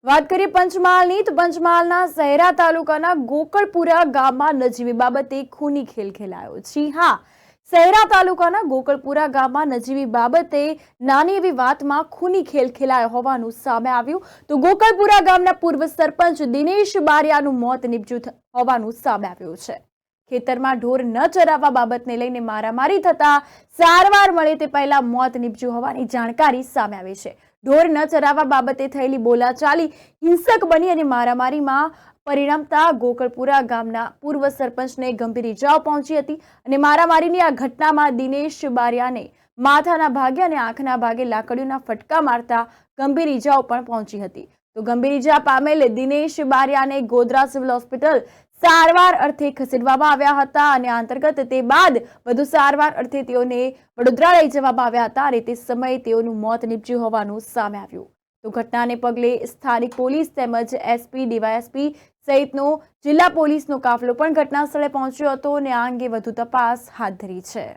વાત કરીએ પંચમહાલની તો પંચમહાલના શહેરા તાલુકાના ગોકળપુરા ગામમાં નજીવી બાબતે ખૂની ખેલ ખેલાયો। જી હા, શહેરા તાલુકાના ગોકળપુરા ગામમાં નજીવી બાબતે નાની એવી વાતમાં ખૂની ખેલ ખેલાયો હોવાનું સામે આવ્યું। તો ગોકળપુરા ગામના પૂર્વ સરપંચ દિનેશ બારિયાનું મોત નીપજ્યું હોવાનું સામે આવ્યું છે। ખેતરમાં ઢોર ન ચરાવવા બાબતને લઈને મારામારી થતા સારવાર મળે તે પહેલા મોત નીપજ્યું હોવાની જાણકારી સામે આવી છે। ઢોર ન ચરાવવા બાબતે થયેલી બોલાચાલી હિંસક બની અને મારામારીમાં પરિણમતા ગોકળપુરા ગામના પૂર્વ સરપંચને ગંભીર ઇજાઓ પહોંચી હતી અને મારામારીની આ ઘટનામાં દિનેશ બારિયાને માથાના ભાગે અને આંખના ભાગે લાકડીઓના ફટકા મારતા ગંભીર ઇજાઓ પણ પહોંચી હતી। તો ગંભીર ઇજા પામેલ દિનેશ બારિયાને ગોધરા સિવિલ હોસ્પિટલ સારવાર અર્થે ખસેડવામાં આવ્યા હતા અને આ અંતર્ગત તે બાદ વધુ સારવાર અર્થે તેઓને વડોદરા લઈ જવામાં આવ્યા હતા અને તે સમયે તેઓનું મોત નીપજ્યું હોવાનું સામે આવ્યું। તો ઘટનાને પગલે સ્થાનિક પોલીસ તેમજ એસપી ડીવાયએસપી સહિતનો જિલ્લા પોલીસનો કાફલો પણ ઘટના સ્થળે પહોંચ્યો હતો અને આ અંગે વધુ તપાસ હાથ ધરી છે।